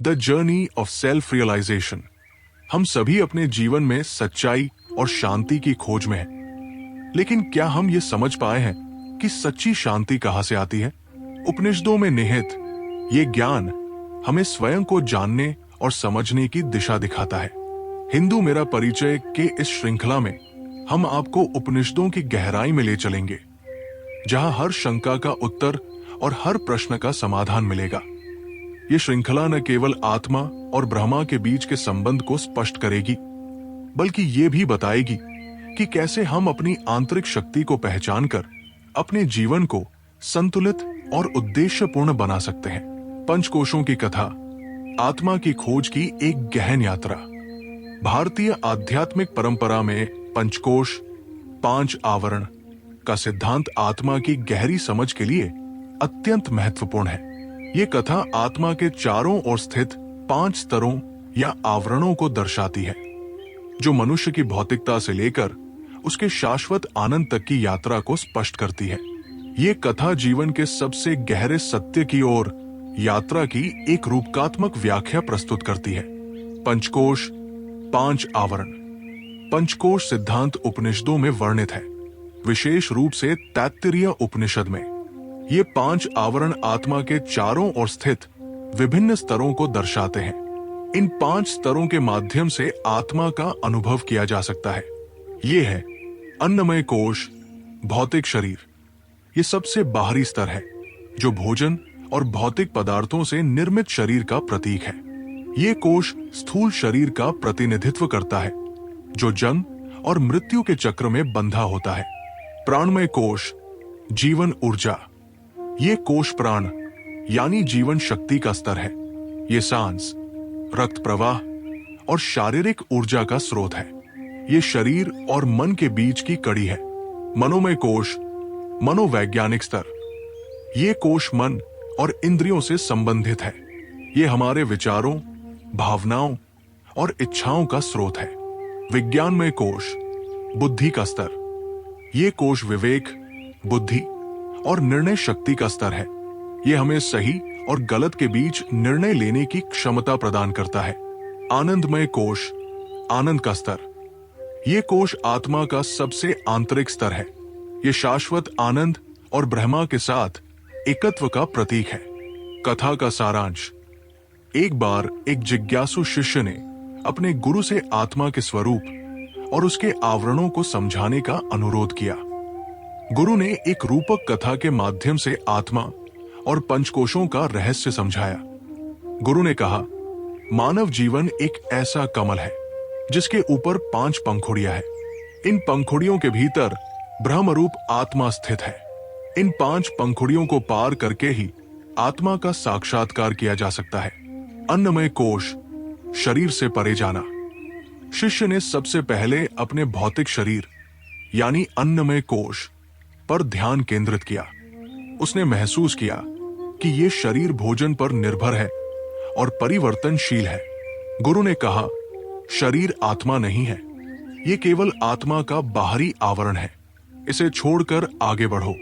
The journey of self realisation. हम सभी अपने जीवन में सच्चाई और शांति की खोज में हैं, लेकिन क्या हम ये समझ पाए हैं कि सच्ची शांति कहां से आती है? उपनिषदों में निहित ये ज्ञान हमें स्वयं को जानने और समझने की दिशा दिखाता है। हिंदू मेरा परिचय के इस श्रृंखला में हम आपको उपनिषदों की गहराई में ले चलेंगे, जहां हर शंका का उत्तर और हर प्रश्न का समाधान मिलेगा। ये श्रृंखला न केवल आत्मा और ब्रह्मा के बीच के संबंध को स्पष्ट करेगी, बल्कि ये भी बताएगी कि कैसे हम अपनी आंतरिक शक्ति को पहचानकर अपने जीवन को संतुलित और उद्देश्यपूर्ण बना सकते हैं। पंचकोशों की कथा, आत्मा की खोज की एक गहन यात्रा। भारतीय आध्यात्मिक परंपरा में पंचकोश, 5 आवरण का सिद्धांत आत्मा की गहरी समझ के लिए अत्यंत महत्वपूर्ण है। ये कथा आत्मा के चारों ओर स्थित 5 स्तरों या आवरणों को दर्शाती है, जो मनुष्य की भौतिकता से लेकर उसके शाश्वत आनंद तक की यात्रा को स्पष्ट करती है। ये कथा जीवन के सबसे गहरे सत्य की ओर यात्रा की एक रूपकात्मक व्याख्या प्रस्तुत करती है। पंचकोश, 5 आवरण। पंचकोश सिद्धांत उपनिषदों में वर्णित है, विशेष रूप से तैत्तिरीय उपनिषद में। ये 5 आवरण आत्मा के चारों ओर स्थित विभिन्न स्तरों को दर्शाते हैं। इन 5 स्तरों के माध्यम से आत्मा का अनुभव किया जा सकता है। ये है अन्नमय कोश, भौतिक शरीर। ये सबसे बाहरी स्तर है, जो भोजन और भौतिक पदार्थों से निर्मित शरीर का प्रतीक है। ये कोश स्थूल शरीर का प्रतिनिधित्व करता है, जो जन्म और मृत्यु के चक्र में बंधा होता है। प्राणमय कोश, जीवन ऊर्जा। ये कोश प्राण यानी जीवन शक्ति का स्तर है। ये सांस, रक्त प्रवाह और शारीरिक ऊर्जा का स्रोत है। ये शरीर और मन के बीच की कड़ी है। मनोमय कोश, मनोवैज्ञानिक स्तर। ये कोश मन और इंद्रियों से संबंधित है। ये हमारे विचारों, भावनाओं और इच्छाओं का स्रोत है। विज्ञानमय कोश, बुद्धि का स्तर। ये कोश विवेक, बुद्धि और निर्णय शक्ति का स्तर है। ये हमें सही और गलत के बीच निर्णय लेने की क्षमता प्रदान करता है। आनंदमय कोश, आनंद का स्तर। ये कोश आत्मा का सबसे आंतरिक स्तर है। ये शाश्वत आनंद और ब्रह्मा के साथ एकत्व का प्रतीक है। कथा का सारांश। एक बार एक जिज्ञासु शिष्य ने अपने गुरु से आत्मा के स्वरूप और उसके आवरणों को समझाने का अनुरोध किया। गुरु ने एक रूपक कथा के माध्यम से आत्मा और पंचकोशों का रहस्य समझाया। गुरु ने कहा, मानव जीवन एक ऐसा कमल है जिसके ऊपर 5 पंखुड़ियां हैं। इन पंखुड़ियों के भीतर ब्रह्मरूप आत्मा स्थित है। इन 5 पंखुड़ियों को पार करके ही आत्मा का साक्षात्कार किया जा सकता है। अन्नमय कोश, शरीर से परे जाना। शिष्य ने सबसे पहले अपने भौतिक शरीर यानी अन्नमय कोश पर ध्यान केंद्रित किया। उसने महसूस किया कि ये शरीर भोजन पर निर्भर है और परिवर्तनशील है। गुरु ने कहा, शरीर आत्मा नहीं है, ये केवल आत्मा का बाहरी आवरण है, इसे छोड़कर आगे बढ़ो।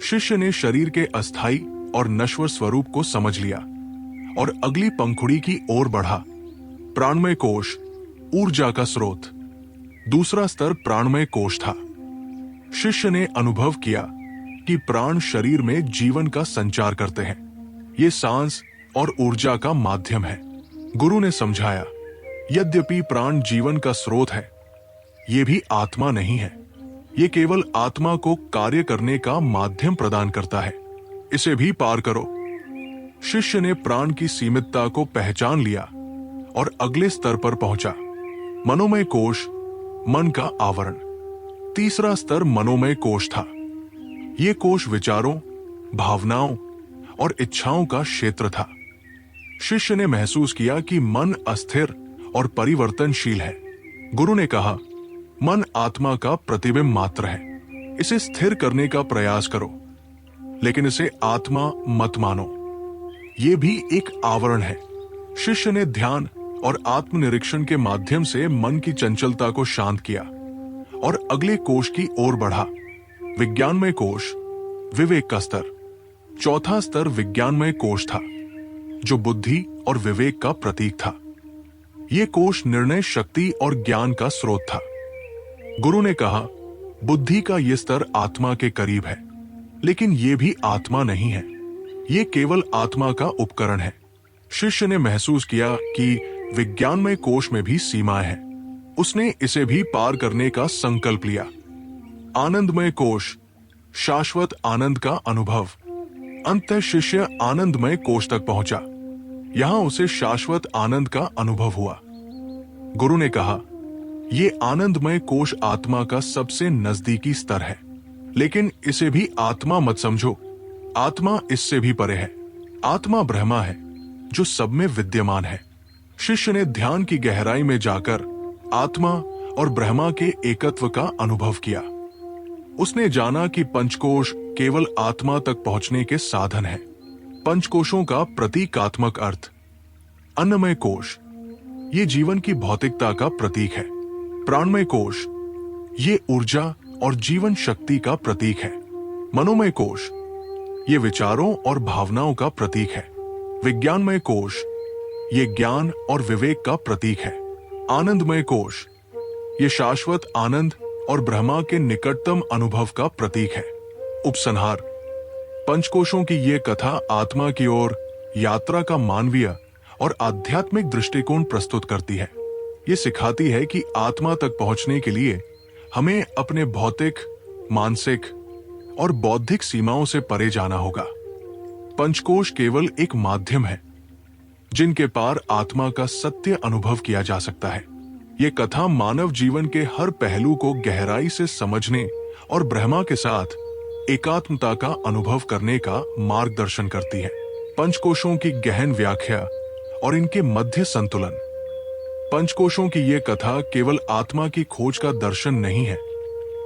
शिष्य ने शरीर के अस्थायी और नश्वर स्वरूप को समझ लिया और अगली पंखुड़ी की ओर बढ़ा। प्राणमय कोश, ऊर्जा का स्रोत। दूसरा स्तर प्राणमय कोश था। शिष्य ने अनुभव किया कि प्राण शरीर में जीवन का संचार करते हैं। ये सांस और ऊर्जा का माध्यम है। गुरु ने समझाया, यद्यपि प्राण जीवन का स्रोत है, ये भी आत्मा नहीं है। ये केवल आत्मा को कार्य करने का माध्यम प्रदान करता है। इसे भी पार करो। शिष्य ने प्राण की सीमितता को पहचान लिया और अगले स्तर पर पहुंचा। मनोमय कोश, मन का आवरण। तीसरा स्तर मनोमय कोश था। यह कोश विचारों, भावनाओं और इच्छाओं का क्षेत्र था। शिष्य ने महसूस किया कि मन अस्थिर और परिवर्तनशील है। गुरु ने कहा, मन आत्मा का प्रतिबिंब मात्र है, इसे स्थिर करने का प्रयास करो, लेकिन इसे आत्मा मत मानो। यह भी एक आवरण है। शिष्य ने ध्यान और आत्मनिरीक्षण के माध्यम से मन की चंचलता को शांत किया और अगले कोश की ओर बढ़ा। विज्ञानमय कोश, विवेक का स्तर। चौथा स्तर विज्ञानमय कोश था, जो बुद्धि और विवेक का प्रतीक था। ये कोश निर्णय शक्ति और ज्ञान का स्रोत था। गुरु ने कहा, बुद्धि का ये स्तर आत्मा के करीब है, लेकिन ये भी आत्मा नहीं है, ये केवल आत्मा का उपकरण है। शिष्य ने महसूस किया कि विज्ञानमय कोश में भी सीमाएं हैं। उसने इसे भी पार करने का संकल्प लिया। आनंदमय कोश, शाश्वत आनंद का अनुभव। अंततः शिष्य आनंदमय कोश तक पहुंचा। यहां उसे शाश्वत आनंद का अनुभव हुआ। गुरु ने कहा, ये आनंदमय कोश आत्मा का सबसे नजदीकी स्तर है, लेकिन इसे भी आत्मा मत समझो। आत्मा इससे भी परे है। आत्मा ब्रह्मा है, जो सब में विद्यमान है। शिष्य ने ध्यान की गहराई में जाकर आत्मा और ब्रह्मा के एकत्व का अनुभव किया। उसने जाना कि पंचकोश केवल आत्मा तक पहुंचने के साधन है। पंचकोशों का प्रतीकात्मक अर्थ। अन्नमय कोश, ये जीवन की भौतिकता का प्रतीक है। प्राणमय कोश, ये ऊर्जा और जीवन शक्ति का प्रतीक है। मनोमय कोश, ये विचारों और भावनाओं का प्रतीक है। विज्ञानमय कोश, ये ज्ञान और विवेक का प्रतीक है। आनंदमय कोश, ये शाश्वत आनंद और ब्रह्मा के निकटतम अनुभव का प्रतीक है। उपसंहार। पंचकोशों की ये कथा आत्मा की ओर यात्रा का मानवीय और आध्यात्मिक दृष्टिकोण प्रस्तुत करती है। ये सिखाती है कि आत्मा तक पहुंचने के लिए हमें अपने भौतिक, मानसिक और बौद्धिक सीमाओं से परे जाना होगा। पंचकोश केवल एक माध्यम है जिनके पार आत्मा का सत्य अनुभव किया जा सकता है। ये कथा मानव जीवन के हर पहलू को गहराई से समझने और ब्रह्मा के साथ एकात्मता का अनुभव करने का मार्गदर्शन करती है। पंचकोशों की गहन व्याख्या और इनके मध्य संतुलन। पंचकोशों की ये कथा केवल आत्मा की खोज का दर्शन नहीं है,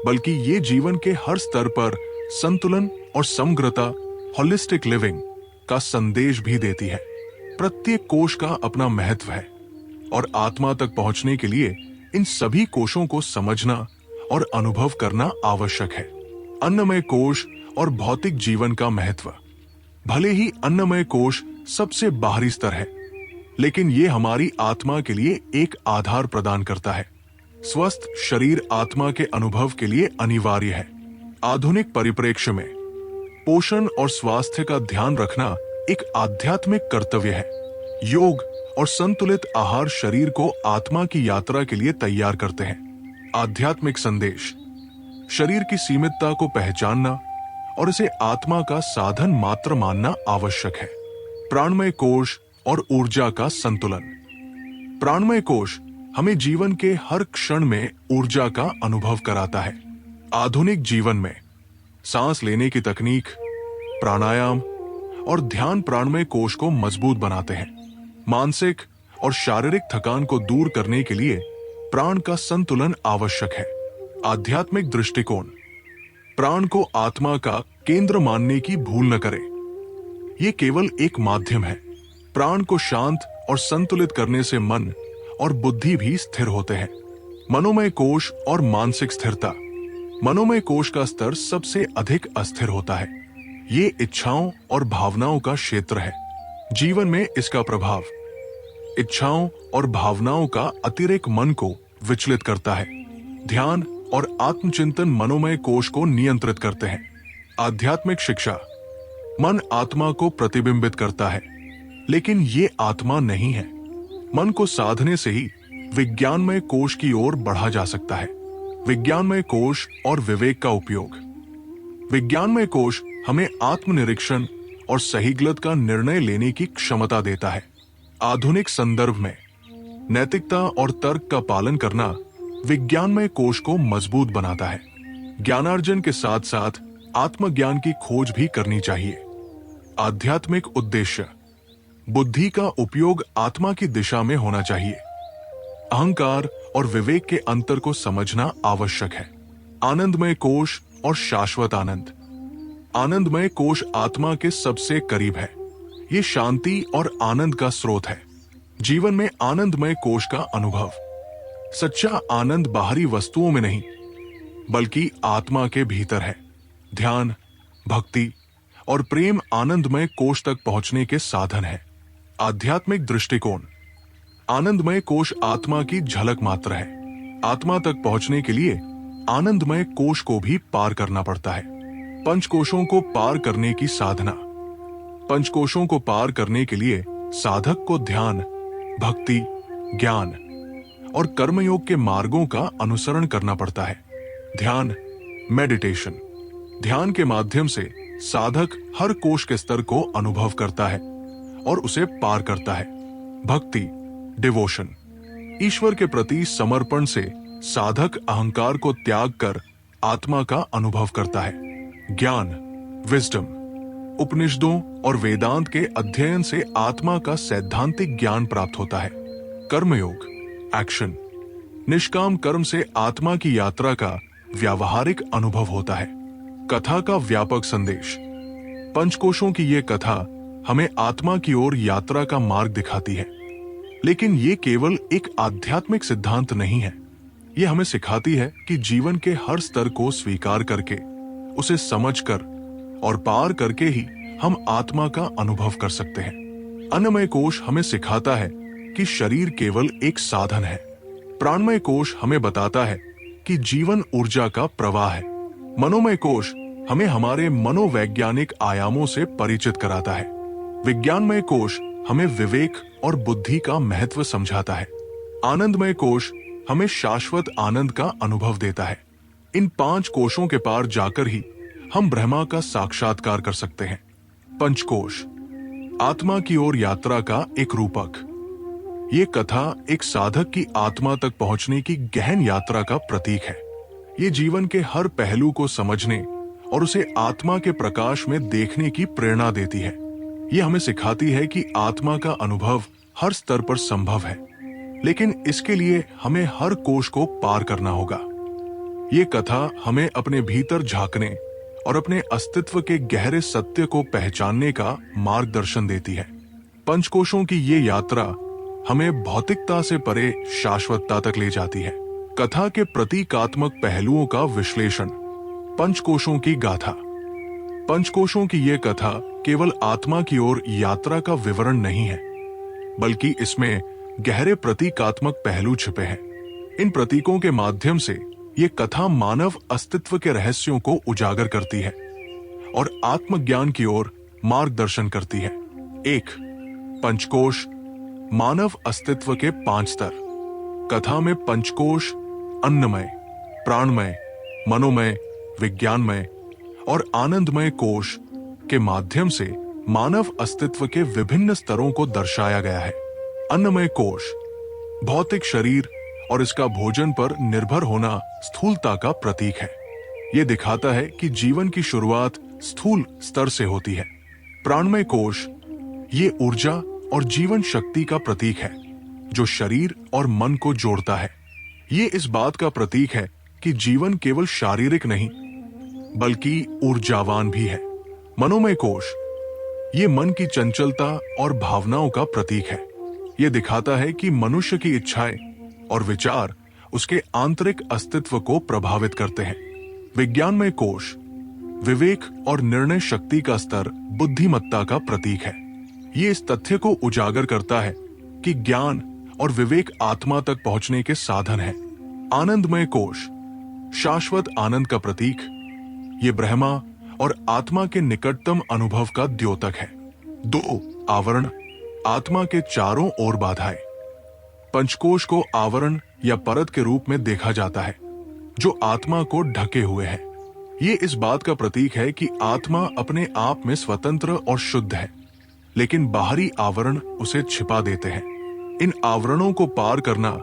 बल्कि ये जीवन के हर स्तर पर संतुलन और समग्रता, होलिस्टिक लिविंग का संदेश भी देती है। प्रत्येक कोश का अपना महत्व है और आत्मा तक पहुंचने के लिए इन सभी कोशों को समझना और अनुभव करना आवश्यक है। अन्नमय कोश और भौतिक जीवन का महत्व। भले ही अन्नमय कोश सबसे बाहरी स्तर है, लेकिन ये हमारी आत्मा के लिए एक आधार प्रदान करता है। स्वस्थ शरीर आत्मा के अनुभव के लिए अनिवार्य है। आधुनिक परिप्रेक्ष्य में पोषण और स्वास्थ्य का ध्यान रखना एक आध्यात्मिक कर्तव्य है। योग और संतुलित आहार शरीर को आत्मा की यात्रा के लिए तैयार करते हैं। आध्यात्मिक संदेश। शरीर की सीमितता को पहचानना और इसे आत्मा का साधन मात्र मानना आवश्यक है। प्राणमय कोश और ऊर्जा का संतुलन। प्राणमय कोश हमें जीवन के हर क्षण में ऊर्जा का अनुभव कराता है। आधुनिक जीवन में सांस लेने की तकनीक, प्राणायाम और ध्यान प्राणमय कोश को मजबूत बनाते हैं। मानसिक और शारीरिक थकान को दूर करने के लिए प्राण का संतुलन आवश्यक है। आध्यात्मिक दृष्टिकोण। प्राण को आत्मा का केंद्र मानने की भूल न करें। ये केवल एक माध्यम है। प्राण को शांत और संतुलित करने से मन और बुद्धि भी स्थिर होते हैं। मनोमय कोश और मानसिक स्थिरता। मनोमय कोश का स्तर सबसे अधिक अस्थिर होता है। ये इच्छाओं और भावनाओं का क्षेत्र है। जीवन में इसका प्रभाव इच्छाओं और भावनाओं का अतिरेक मन को विचलित करता है। ध्यान और आत्मचिंतन मनोमय कोश को नियंत्रित करते हैं। आध्यात्मिक शिक्षा। मन आत्मा को प्रतिबिंबित करता है, लेकिन ये आत्मा नहीं है। मन को साधने से ही विज्ञानमय कोश की ओर बढ़ा जा सकता है। विज्ञानमय कोश और विवेक का उपयोग। विज्ञानमय कोश हमें आत्मनिरीक्षण और सही गलत का निर्णय लेने की क्षमता देता है। आधुनिक संदर्भ में नैतिकता और तर्क का पालन करना विज्ञानमय कोश को मजबूत बनाता है। ज्ञानार्जन के साथ साथ आत्मज्ञान की खोज भी करनी चाहिए। आध्यात्मिक उद्देश्य। बुद्धि का उपयोग आत्मा की दिशा में होना चाहिए। अहंकार और विवेक के अंतर को समझना आवश्यक है। आनंदमय कोश और शाश्वत आनंद। आनंदमय कोश आत्मा के सबसे करीब है। ये शांति और आनंद का स्रोत है। जीवन में आनंदमय कोश का अनुभव। सच्चा आनंद बाहरी वस्तुओं में नहीं, बल्कि आत्मा के भीतर है। ध्यान, भक्ति और प्रेम आनंदमय कोश तक पहुंचने के साधन है। आध्यात्मिक दृष्टिकोण। आनंदमय कोश आत्मा की झलक मात्र है। आत्मा तक पहुंचने के लिए आनंदमय कोश को भी पार करना पड़ता है। पंचकोशों को पार करने की साधना। पंचकोशों को पार करने के लिए साधक को ध्यान, भक्ति, ज्ञान और कर्मयोग के मार्गों का अनुसरण करना पड़ता है। ध्यान, मेडिटेशन। ध्यान के माध्यम से साधक हर कोश के स्तर को अनुभव करता है और उसे पार करता है। भक्ति, डिवोशन। ईश्वर के प्रति समर्पण से साधक अहंकार को त्याग कर आत्मा का अनुभव करता है। ज्ञान, विजडम। उपनिषदों और वेदांत के अध्ययन से आत्मा का सैद्धांतिक ज्ञान प्राप्त होता है। कर्मयोग, एक्शन। निष्काम कर्म से आत्मा की यात्रा का व्यावहारिक अनुभव होता है। कथा का व्यापक संदेश। पंचकोशों की ये कथा हमें आत्मा की ओर यात्रा का मार्ग दिखाती है, लेकिन ये केवल एक आध्यात्मिक सिद्धांत नहीं है। ये हमें सिखाती है कि जीवन के हर स्तर को स्वीकार करके, उसे समझकर और पार करके ही हम आत्मा का अनुभव कर सकते हैं। अन्नमय कोश हमें सिखाता है कि शरीर केवल एक साधन है। प्राणमय कोश हमें बताता है कि जीवन ऊर्जा का प्रवाह है। मनोमय कोश हमें हमारे मनोवैज्ञानिक आयामों से परिचित कराता है। विज्ञानमय कोश हमें विवेक और बुद्धि का महत्व समझाता है। आनंदमय कोश हमें शाश्वत आनंद का अनुभव देता है। इन 5 कोशों के पार जाकर ही हम ब्रह्मा का साक्षात्कार कर सकते हैं। पंचकोश, आत्मा की ओर यात्रा का एक रूपक। ये कथा एक साधक की आत्मा तक पहुंचने की गहन यात्रा का प्रतीक है। ये जीवन के हर पहलू को समझने और उसे आत्मा के प्रकाश में देखने की प्रेरणा देती है। ये हमें सिखाती है कि आत्मा का अनुभव हर स्तर पर संभव है, लेकिन इसके लिए हमें हर कोश को पार करना होगा। ये कथा हमें अपने भीतर झांकने और अपने अस्तित्व के गहरे सत्य को पहचानने का मार्गदर्शन देती है। पंचकोशों की ये यात्रा हमें भौतिकता से परे शाश्वतता तक ले जाती है। कथा के प्रतीकात्मक पहलुओं का विश्लेषण। पंचकोशों की गाथा। पंचकोशों की ये कथा केवल आत्मा की ओर यात्रा का विवरण नहीं है, बल्कि इसमें गहरे प्रतीकात्मक पहलू छिपे हैं। इन प्रतीकों के माध्यम से ये कथा मानव अस्तित्व के रहस्यों को उजागर करती है और आत्मज्ञान की ओर मार्गदर्शन करती है। 1. पंचकोश, मानव अस्तित्व के 5 स्तर। कथा में पंचकोश अन्नमय, प्राणमय, मनोमय, विज्ञानमय और आनंदमय कोश के माध्यम से मानव अस्तित्व के विभिन्न स्तरों को दर्शाया गया है। अन्नमय कोश, भौतिक शरीर और इसका भोजन पर निर्भर होना स्थूलता का प्रतीक है। यह दिखाता है कि जीवन की शुरुआत स्थूल स्तर से होती है। प्राणमय कोश, ये ऊर्जा और जीवन शक्ति का प्रतीक है जो शरीर और मन को जोड़ता है। ये इस बात का प्रतीक है कि जीवन केवल शारीरिक नहीं बल्कि ऊर्जावान भी है। मनोमय कोश, ये मन की चंचलता और भावनाओं का प्रतीक है। ये दिखाता है कि मनुष्य की इच्छाएं और विचार उसके आंतरिक अस्तित्व को प्रभावित करते हैं। विज्ञानमय कोश, विवेक और निर्णय शक्ति का स्तर बुद्धिमत्ता का प्रतीक है। ये इस तथ्य को उजागर करता है कि ज्ञान और विवेक आत्मा तक पहुंचने के साधन है। आनंदमय कोश, शाश्वत आनंद का प्रतीक, ये ब्रह्मा और आत्मा के निकटतम अनुभव का द्योतक है। 2. आवरण, आत्मा के चारों ओर बाधाएं। पंचकोश को आवरण या परत के रूप में देखा जाता है जो आत्मा को ढके हुए है। ये इस बात का प्रतीक है कि आत्मा अपने आप में स्वतंत्र और शुद्ध है, लेकिन बाहरी आवरण उसे छिपा देते हैं। इन आवरणों को पार करना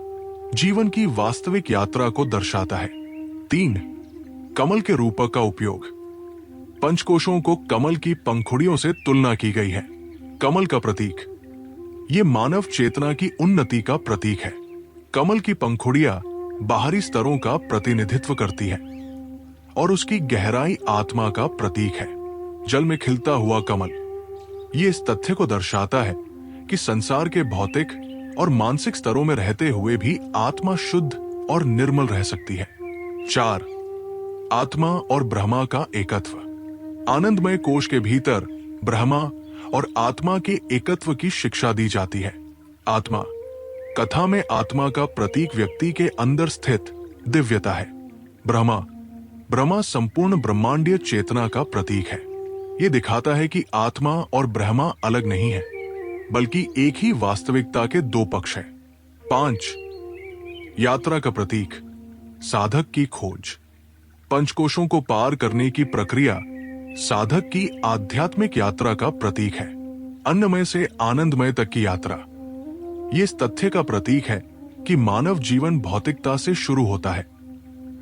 जीवन की वास्तविक यात्रा को दर्शाता है। 3. कमल के रूपक का उपयोग। पंचकोशों को कमल की पंखुड़ियों से तुलना की गई है। कमल का प्रतीक, ये मानव चेतना की उन्नति का प्रतीक है। कमल की पंखुड़ियां बाहरी स्तरों का प्रतिनिधित्व करती है और उसकी गहराई आत्मा का प्रतीक है। जल में खिलता हुआ कमल, ये इस तथ्य को दर्शाता है कि संसार के भौतिक और मानसिक स्तरों में रहते हुए भी आत्मा शुद्ध और निर्मल रह सकती है। 4. आत्मा और ब्रह्मा का एकत्व। आनंदमय कोश के भीतर ब्रह्मा और आत्मा के एकत्व की शिक्षा दी जाती है। आत्मा कथा में आत्मा का प्रतीक व्यक्ति के अंदर स्थित दिव्यता है। ब्रह्मा संपूर्ण ब्रह्मांडीय चेतना का प्रतीक है। ये दिखाता है कि आत्मा और ब्रह्मा अलग नहीं है, बल्कि एक ही वास्तविकता के दो पक्ष हैं। 5 यात्रा का प्रतीक, साधक की खोज। पंचकोशों को पार करने की प्रक्रिया साधक की आध्यात्मिक यात्रा का प्रतीक है। अन्नमय से आनंदमय तक की यात्रा ये इस तथ्य का प्रतीक है कि मानव जीवन भौतिकता से शुरू होता है,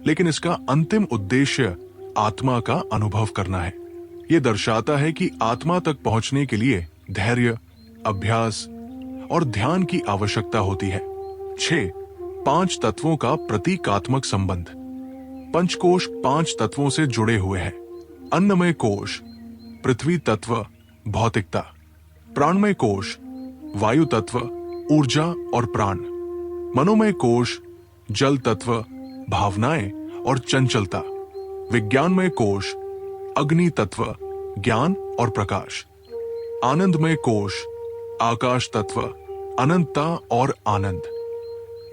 लेकिन इसका अंतिम उद्देश्य आत्मा का अनुभव करना है। यह दर्शाता है कि आत्मा तक पहुंचने के लिए धैर्य, अभ्यास और ध्यान की आवश्यकता होती है। 6 5 तत्वों का प्रतीकात्मक संबंध। पंचकोश 5 तत्वों से जुड़े हुए हैं। अन्नमय कोश पृथ्वी तत्व, भौतिकता। प्राणमय कोश वायु तत्व, ऊर्जा और प्राण। मनोमय कोश जल तत्व, भावनाएं और चंचलता। विज्ञानमय कोश अग्नि तत्व, ज्ञान और प्रकाश। आनंदमय कोश आकाश तत्व, अनंतता और आनंद।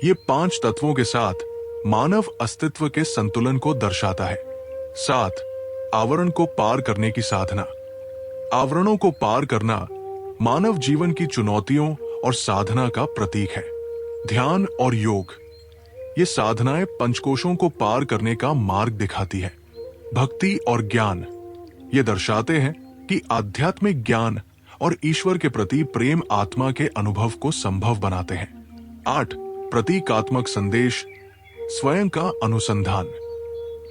ये 5 तत्वों के साथ मानव अस्तित्व के संतुलन को दर्शाता है। 7 आवरण को पार करने की साधना। आवरणों को पार करना मानव जीवन की चुनौतियों और साधना का प्रतीक है। ध्यान और योग ये साधनाएं पंचकोशों को पार करने का मार्ग दिखाती है। भक्ति और ज्ञान ये दर्शाते हैं कि आध्यात्मिक ज्ञान और ईश्वर के प्रति प्रेम आत्मा के अनुभव को संभव बनाते हैं। 8 प्रतीकात्मक संदेश, स्वयं का अनुसंधान।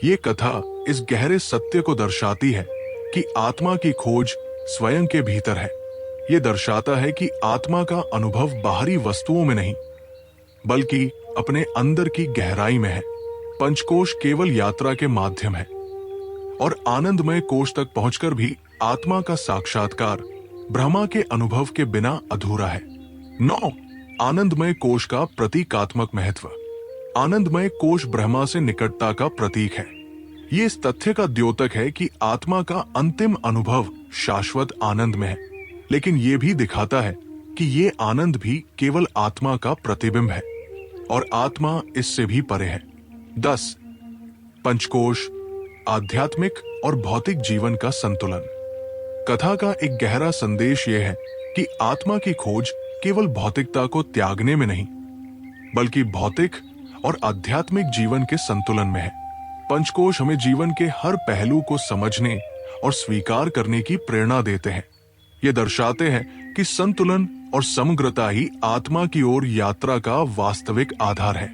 ये कथा इस गहरे सत्य को दर्शाती है कि आत्मा की खोज स्वयं के भीतर है। ये दर्शाता है कि आत्मा का अनुभव बाहरी वस्तुओं में नहीं, बल्कि अपने अंदर की गहराई में है। पंचकोश केवल यात्रा के माध्यम है और आनंदमय कोश तक पहुंचकर भी आत्मा का साक्षात्कार ब्रह्मा के अनुभव के बिना अधूरा है। 9 आनंदमय कोश का प्रतीकात्मक महत्व। आनंदमय कोश ब्रह्मा से निकटता का प्रतीक है। ये इस तथ्य का द्योतक है कि आत्मा का अंतिम अनुभव शाश्वत आनंद में है, लेकिन ये भी दिखाता है कि ये आनंद भी केवल आत्मा का प्रतिबिंब है और आत्मा इससे भी परे है। 10 पंचकोश आध्यात्मिक और भौतिक जीवन का संतुलन। कथा का एक गहरा संदेश यह है कि आत्मा की खोज केवल भौतिकता को त्यागने में नहीं, बल्कि भौतिक और आध्यात्मिक जीवन के संतुलन में है। पंचकोश हमें जीवन के हर पहलू को समझने और स्वीकार करने की प्रेरणा देते हैं। ये दर्शाते हैं कि संतुलन और समग्रता ही आत्मा की ओर यात्रा का वास्तविक आधार है।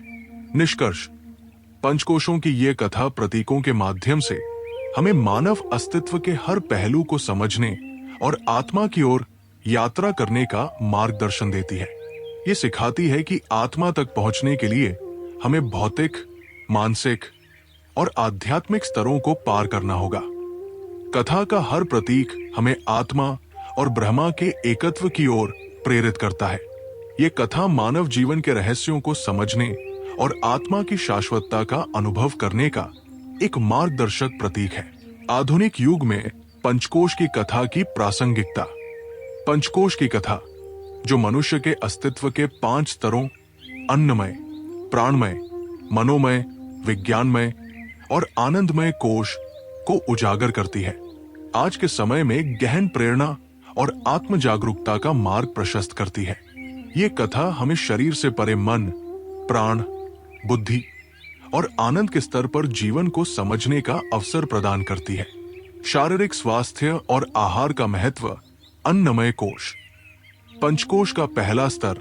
निष्कर्ष, पंचकोशों की ये कथा प्रतीकों के माध्यम से हमें मानव अस्तित्व के हर पहलू को समझने और आत्मा की ओर यात्रा करने का मार्गदर्शन देती है। ये सिखाती है कि आत्मा तक पहुंचने के लिए हमें भौतिक, मानसिक और आध्यात्मिक स्तरों को पार करना होगा। कथा का हर प्रतीक हमें आत्मा और ब्रह्मा के एकत्व की ओर प्रेरित करता है। ये कथा मानव जीवन के रहस्यों को समझने और आत्मा की शाश्वतता का अनुभव करने का एक मार्गदर्शक प्रतीक है। आधुनिक युग में पंचकोश की कथा की प्रासंगिकता। पंचकोश की कथा जो मनुष्य के अस्तित्व के 5 स्तरों अन्नमय, प्राणमय, मनोमय, विज्ञानमय और आनंदमय कोश को उजागर करती है, आज के समय में गहन प्रेरणा और आत्म जागरूकता का मार्ग प्रशस्त करती है। ये कथा हमें शरीर से परे मन, प्राण, बुद्धि और आनंद के स्तर पर जीवन को समझने का अवसर प्रदान करती है। शारीरिक स्वास्थ्य और आहार का महत्व। अन्नमय कोश। पंचकोश का पहला स्तर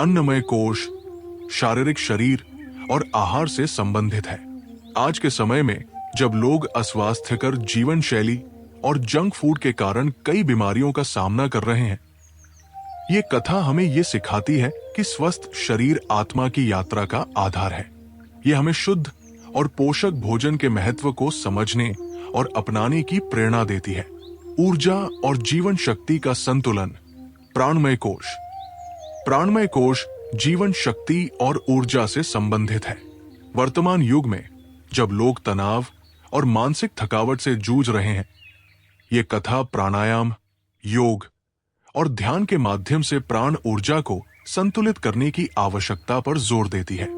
अन्नमय कोश शारीरिक शरीर और आहार से संबंधित है। आज के समय में जब लोग अस्वास्थ्यकर जीवन शैली और जंक फूड के कारण कई बीमारियों का सामना कर रहे हैं, ये कथा हमें ये सिखाती है कि स्वस्थ शरीर आत्मा की यात्रा का आधार है। ये हमें शुद्ध और पोषक भोजन के महत्व को समझने और अपनाने की प्रेरणा देती है। ऊर्जा और जीवन शक्ति का संतुलन। प्राणमय कोश। प्राणमय कोश जीवन शक्ति और ऊर्जा से संबंधित है। वर्तमान युग में जब लोग तनाव और मानसिक थकावट से जूझ रहे हैं, ये कथा प्राणायाम, योग और ध्यान के माध्यम से प्राण ऊर्जा को संतुलित करने की आवश्यकता पर जोर देती है।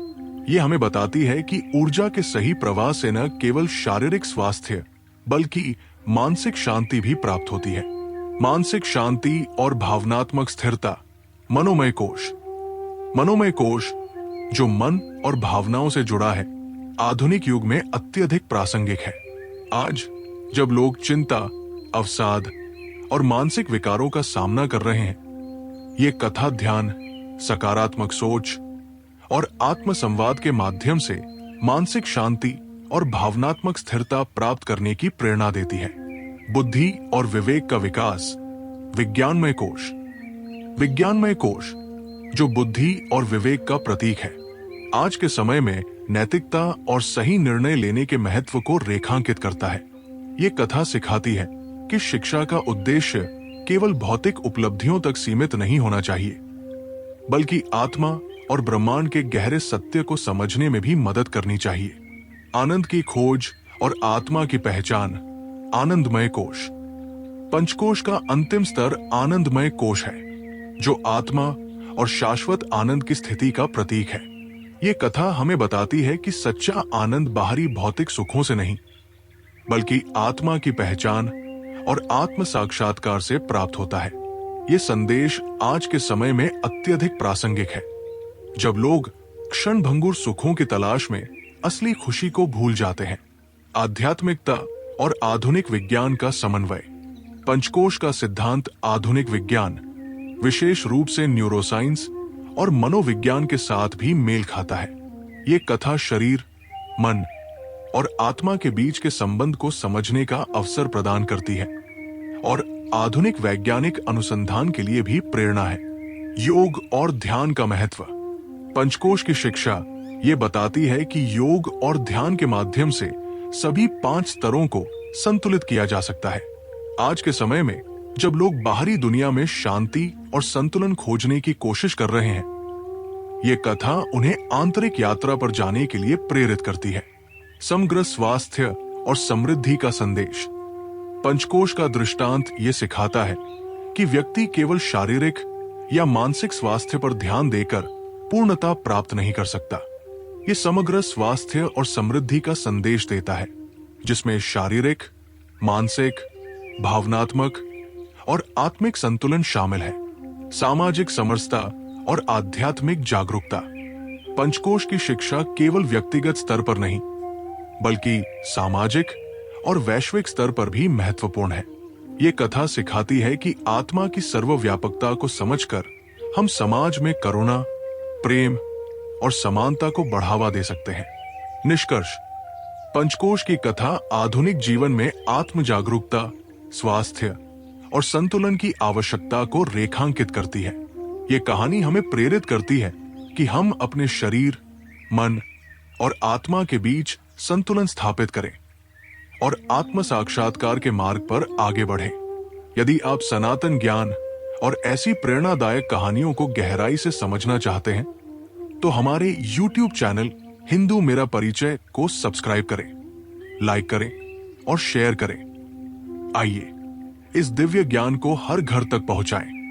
ये हमें बताती है कि ऊर्जा के सही प्रवाह से न केवल शारीरिक स्वास्थ्य बल्कि मानसिक शांति भी प्राप्त होती है। मानसिक शांति और भावनात्मक स्थिरता। मनोमय कोश। मनोमय कोश, जो मन और भावनाओं से जुड़ा है, आधुनिक युग में अत्यधिक प्रासंगिक है। आज जब लोग चिंता, अवसाद और मानसिक विकारों का सामना कर रहे हैं, ये कथा ध्यान, सकारात्मक सोच और आत्म संवाद के माध्यम से मानसिक शांति और भावनात्मक स्थिरता प्राप्त करने की प्रेरणा देती है। बुद्धि और विवेक का विकास। विज्ञानमय कोश। विज्ञानमय कोश, जो बुद्धि और विवेक का प्रतीक है, आज के समय में नैतिकता और सही निर्णय लेने के महत्व को रेखांकित करता है। ये कथा सिखाती है कि शिक्षा का उद्देश्य केवल भौतिक उपलब्धियों तक सीमित नहीं होना चाहिए, बल्कि आत्मा और ब्रह्मांड के गहरे सत्य को समझने में भी मदद करनी चाहिए। आनंद की खोज और आत्मा की पहचान। आनंदमय कोश। पंचकोश का अंतिम स्तर आनंदमय कोश है, जो आत्मा और शाश्वत आनंद की स्थिति का प्रतीक है। ये कथा हमें बताती है कि सच्चा आनंद बाहरी भौतिक सुखों से नहीं, बल्कि आत्मा की पहचान और आत्म साक्षात्कार से प्राप्त होता है। ये संदेश आज के समय में अत्यधिक प्रासंगिक है, जब लोग क्षणभंगुर सुखों की तलाश में असली खुशी को भूल जाते हैं। आध्यात्मिकता और आधुनिक विज्ञान का समन्वय। पंचकोश का सिद्धांत आधुनिक विज्ञान, विशेष रूप से न्यूरोसाइंस और मनोविज्ञान के साथ भी मेल खाता है। ये कथा शरीर, मन और आत्मा के बीच के संबंध को समझने का अवसर प्रदान करती है और आधुनिक वैज्ञानिक अनुसंधान के लिए भी प्रेरणा है। योग और ध्यान का महत्व। पंचकोश की शिक्षा ये बताती है कि योग और ध्यान के माध्यम से सभी 5 स्तरों को संतुलित किया जा सकता है। आज के समय में जब लोग बाहरी दुनिया में शांति और संतुलन खोजने की कोशिश कर रहे हैं, ये कथा उन्हें आंतरिक यात्रा पर जाने के लिए प्रेरित करती है। समग्र स्वास्थ्य और समृद्धि का संदेश। पंचकोश का दृष्टांत ये सिखाता है कि व्यक्ति केवल शारीरिक या मानसिक स्वास्थ्य पर ध्यान देकर पूर्णता प्राप्त नहीं कर सकता। ये समग्र स्वास्थ्य और समृद्धि का संदेश देता है, जिसमें शारीरिक, मानसिक, भावनात्मक और आत्मिक संतुलन शामिल है। सामाजिक समरसता और आध्यात्मिक जागरूकता। पंचकोश की शिक्षा केवल व्यक्तिगत स्तर पर नहीं, बल्कि सामाजिक और वैश्विक स्तर पर भी महत्वपूर्ण है। ये कथा सिखाती है कि आत्मा की सर्वव्यापकता को समझकर हम समाज में करुणा, प्रेम और समानता को बढ़ावा दे सकते हैं। निष्कर्ष। पंचकोश की कथा आधुनिक जीवन में आत्म जागरूकता, स्वास्थ्य और संतुलन की आवश्यकता को रेखांकित करती है। ये कहानी हमें प्रेरित करती है कि हम अपने शरीर, मन और आत्मा के बीच संतुलन स्थापित करें और आत्म साक्षात्कार के मार्ग पर आगे बढ़ें। यदि आप सनातन ज्ञान और ऐसी प्रेरणादायक कहानियों को गहराई से समझना चाहते हैं, तो हमारे YouTube चैनल हिंदू मेरा परिचय को सब्सक्राइब करें, लाइक करें और शेयर करें। आइए इस दिव्य ज्ञान को हर घर तक पहुंचाएं।